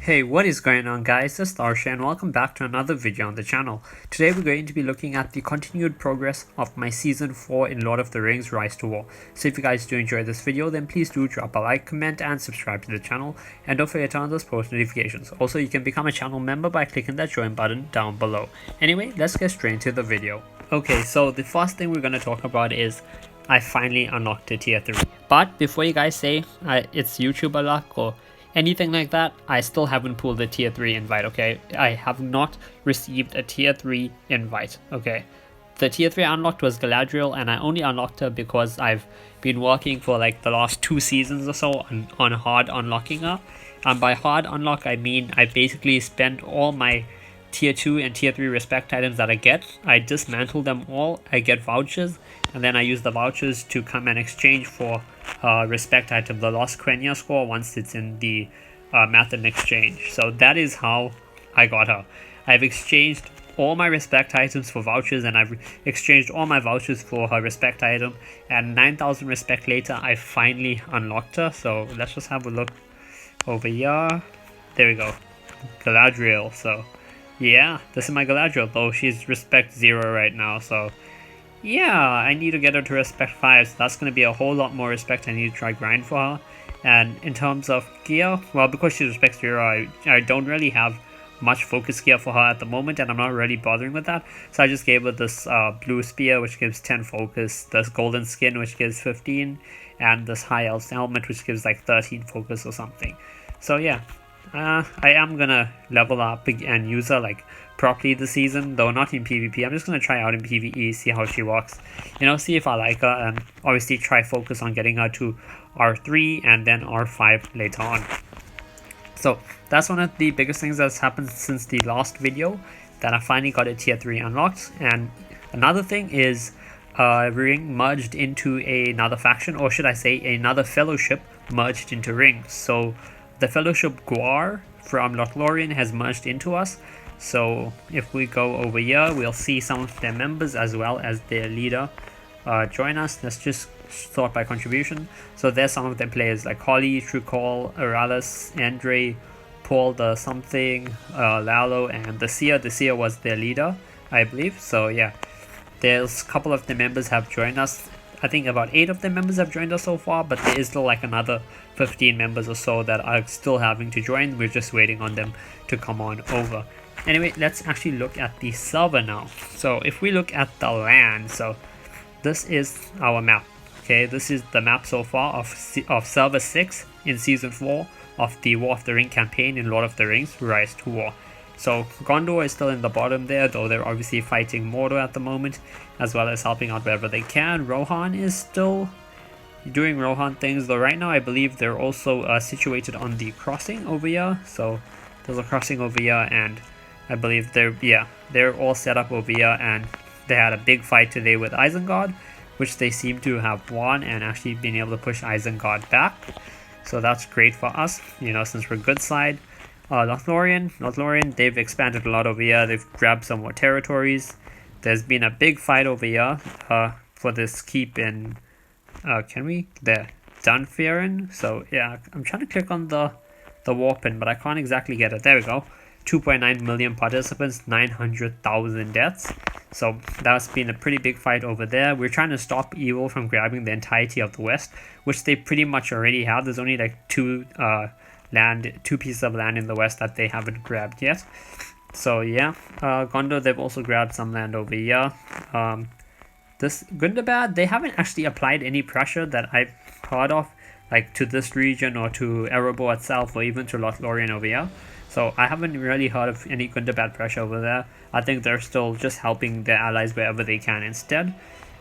Hey, what is going on guys, this is Tharshey and welcome back to another video on the channel. Today we're going to be looking at the continued progress of my Season 4 in Lord of the Rings Rise to War. So if you guys do enjoy this video, then please do drop a like, comment and subscribe to the channel, and don't forget to turn on those post notifications. Also, you can become a channel member by clicking that join button down below. Anyway, let's get straight into the video. Okay, so the first thing we're going to talk about is I finally unlocked a tier 3. But before you guys say it's YouTuber luck or anything like that, I still haven't pulled a tier 3 invite, okay? I have not received a tier 3 invite, okay? The tier 3 unlocked was Galadriel, and I only unlocked her because I've been working for like the last 2 seasons or so on hard unlocking her. And by hard unlock, I mean I basically spend all my tier 2 and tier 3 respect items that I get. I dismantle them all, I get vouchers, and then I use the vouchers to come and exchange for respect item, the Lost Quenya score, once it's in the method exchange. So that is how I got her. I've exchanged all my respect items for vouchers, and I've exchanged all my vouchers for her respect item, and 9,000 respect later I finally unlocked her. So let's just have a look over here. There we go, Galadriel. So yeah, this is my Galadriel, though she's respect 0 right now, so yeah, I need to get her to respect 5, so that's going to be a whole lot more respect I need to try grind for her. And in terms of gear, well, because she's respect 0, I don't really have much focus gear for her at the moment, and I'm not really bothering with that. So I just gave her this blue spear, which gives 10 focus, this golden skin, which gives 15, and this high elf helmet, which gives like 13 focus or something. So yeah, I am gonna level up and use her like properly this season, though not in PvP. I'm just gonna try out in PvE, see how she works, you know, see if I like her, and obviously try focus on getting her to R3 and then R5 later on. So that's one of the biggest things that's happened since the last video, that I finally got a tier 3 unlocked. And another thing is Ring merged into another faction, or should I say another fellowship merged into Ring. So the fellowship Gwar from Lothlorien has merged into us. So if we go over here, we'll see some of their members as well as their leader join us. Let's just sort by contribution. So there's some of their players like Holly, Trucol, Aralis, Andre, Paul the something, Lalo, and the Seer. The Seer was their leader, I believe. So yeah, there's a couple of the members have joined us. I think about 8 of the members have joined us so far, but there is still like another 15 members or so that are still having to join. We're just waiting on them to come on over. Anyway, let's actually look at the server now. So if we look at the land, so this is our map. Okay, this is the map so far of server 6 in season 4 of the War of the Ring campaign in Lord of the Rings Rise to War. So Gondor is still in the bottom there, though they're obviously fighting Mordor at the moment, as well as helping out wherever they can. Rohan is still doing Rohan things, though right now I believe they're also situated on the crossing over here. So there's a crossing over here, and I believe they're all set up over here, and they had a big fight today with Isengard, which they seem to have won and actually been able to push Isengard back. So that's great for us, you know, since we're good side. Lothlorien, they've expanded a lot over here. They've grabbed some more territories. There's been a big fight over here for this keep in Dunfermline. So yeah, I'm trying to click on the war pin, but I can't exactly get it. There we go. 2.9 million participants, 900,000 deaths. So that's been a pretty big fight over there. We're trying to stop evil from grabbing the entirety of the west, which they pretty much already have. There's only like two pieces of land in the west that they haven't grabbed yet. So yeah, Gondor, they've also grabbed some land over here. This Gundabad, they haven't actually applied any pressure that I've heard of, like to this region or to Erebor itself, or even to Lothlorien over here. So I haven't really heard of any Gundabad pressure over there. I think they're still just helping their allies wherever they can instead.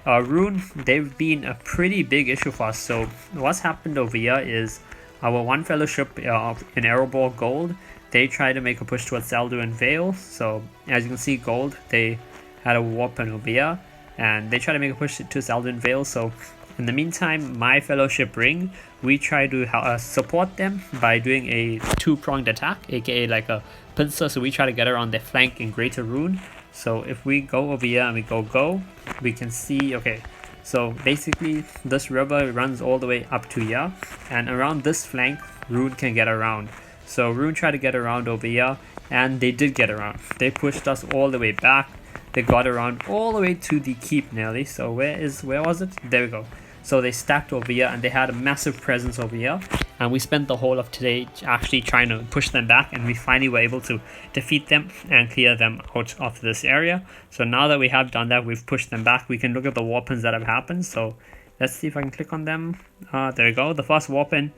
Rhun, they've been a pretty big issue for us. So what's happened over here is our one fellowship in Erebor Gold, they tried to make a push towards Selduin Vale. So as you can see, Gold, they had a warp over here, and they tried to make a push to Selduin Vale. So in the meantime, my fellowship Ring, we try to support them by doing a 2-pronged attack, aka like a pincer. So we try to get her on their flank in Greater Rhun. So if we go over here and we go, we can see, okay, so basically this river runs all the way up to here, and around this flank Rhun can get around. So Rhun tried to get around over here, and they did get around. They pushed us all the way back. They got around all the way to the keep nearly. So where was it? There we go. So they stacked over here, and they had a massive presence over here. And we spent the whole of today actually trying to push them back, and we finally were able to defeat them and clear them out of this area. So now that we have done that, we've pushed them back. We can look at the weapons that have happened. So let's see if I can click on them. There we go. The first weapon.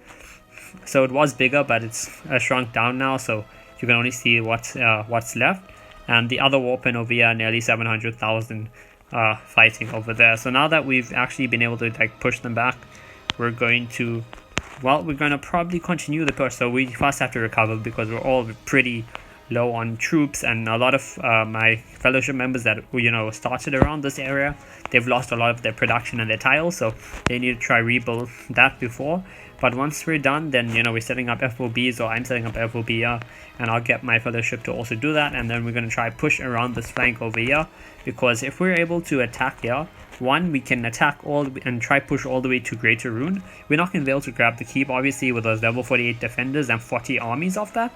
So it was bigger, but it's shrunk down now, so you can only see what's left. And the other weapon over here, nearly 700,000 fighting over there. So now that we've actually been able to like push them back, we're going to probably continue the push. So we first have to recover because we're all pretty low on troops, and a lot of my fellowship members that started around this area, they've lost a lot of their production and their tiles, so they need to try rebuild that before. But once we're done, then we're setting up FOBs, or I'm setting up FOB here, and I'll get my fellowship to also do that. And then we're going to try push around this flank over here, because if we're able to attack here, one, we can attack and try push all the way to Greater Rhun. We're not going to be able to grab the keep, obviously, with those level 48 defenders and 40 armies of that.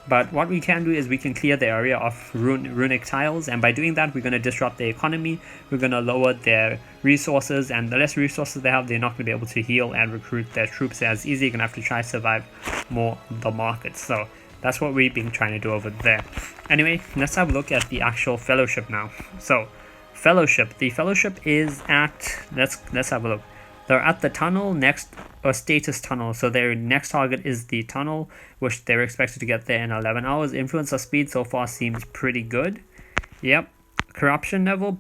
But what we can do is we can clear the area of runic tiles, and by doing that, we're going to disrupt the economy. We're going to lower their resources, and the less resources they have, they're not going to be able to heal and recruit their troops as easy. You're going to have to try to survive more the markets. So that's what we've been trying to do over there. Anyway, let's have a look at the actual fellowship now. So the fellowship is at, let's have a look. They're at the tunnel next, or status tunnel. So their next target is the tunnel, which they're expected to get there in 11 hours. Influence of speed so far seems pretty good. Yep. Corruption level.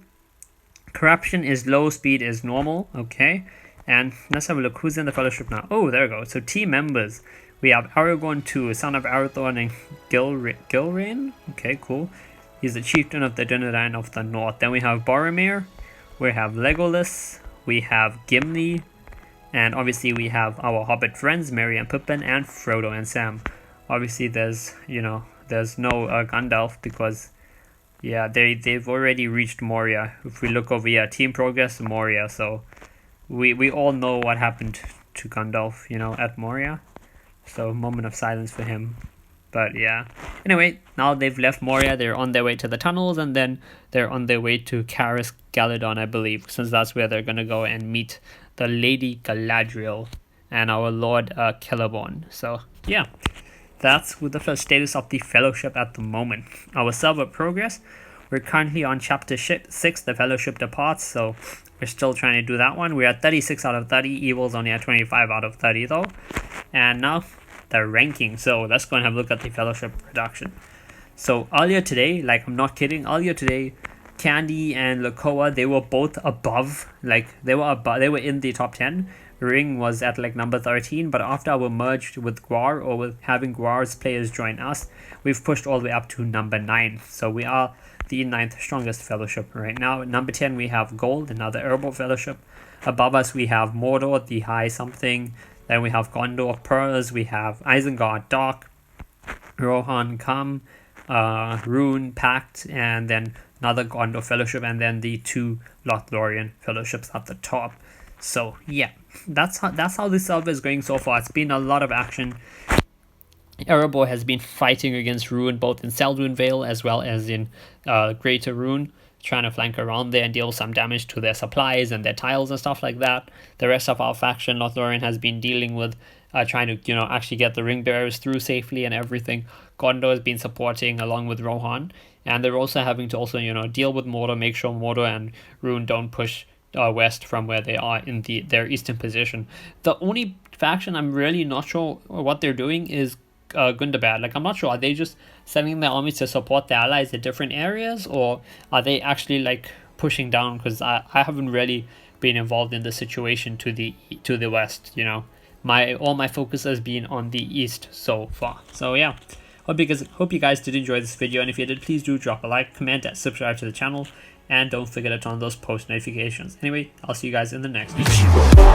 Corruption is low, speed is normal. Okay. And let's have a look. Who's in the fellowship now? Oh, there we go. So team members. We have Aragorn 2, son of Arathorn and Gilrain. Okay, cool. He's the chieftain of the Dunedain of the North. Then we have Boromir. We have Legolas. We have Gimli, and obviously we have our Hobbit friends, Merry and Pippin, and Frodo and Sam. Obviously there's no Gandalf, because yeah, they've already reached Moria. If we look over here, team progress Moria, so we all know what happened to Gandalf, at Moria. So moment of silence for him. But yeah, anyway, now they've left Moria. They're on their way to the tunnels, and then they're on their way to Caris Galadon, I believe, since that's where they're going to go and meet the Lady Galadriel and our Lord Celeborn. So yeah, that's with the status of the Fellowship at the moment. Our server progress, we're currently on chapter 6, the Fellowship departs, so we're still trying to do that one. We're at 36 out of 30, Evil's only at 25 out of 30 though. And now the ranking. So let's go and have a look at the Fellowship production. So earlier today, like I'm not kidding, Candy and Lakoa, they were both above, they were in the top 10. Ring was at number 13, but after our merged with Gwar, or with having Gwar's players join us, we've pushed all the way up to number 9. So we are the 9th strongest Fellowship right now. At number 10 we have Gold, another Erebor Fellowship. Above us we have Mordor, the high something. Then we have Gondor Pearls, we have Isengard Dark, Rohan Come, Rhun Pact, and then another Gondor Fellowship, and then the 2 Lothlorien Fellowships at the top. So yeah, that's how this server is going so far. It's been a lot of action. Erebor has been fighting against Rhun both in Seldwyn Vale as well as in Greater Rhun, trying to flank around there and deal some damage to their supplies and their tiles and stuff like that. The rest of our faction, Lothlorien, has been dealing with trying to actually get the ring bearers through safely and everything. Gondor has been supporting along with Rohan, and they're also having to deal with Mordor, make sure Mordor and Rhun don't push west from where they are in their eastern position. The only faction I'm really not sure what they're doing is Gundabad. I'm not sure, are they just sending their armies to support their allies in different areas, or are they actually pushing down? Because I haven't really been involved in the situation to the west. All my focus has been on the east so far. So yeah, hope you guys did enjoy this video, and if you did, please do drop a like, comment, and subscribe to the channel, and don't forget to turn on those post notifications. Anyway, I'll see you guys in the next video.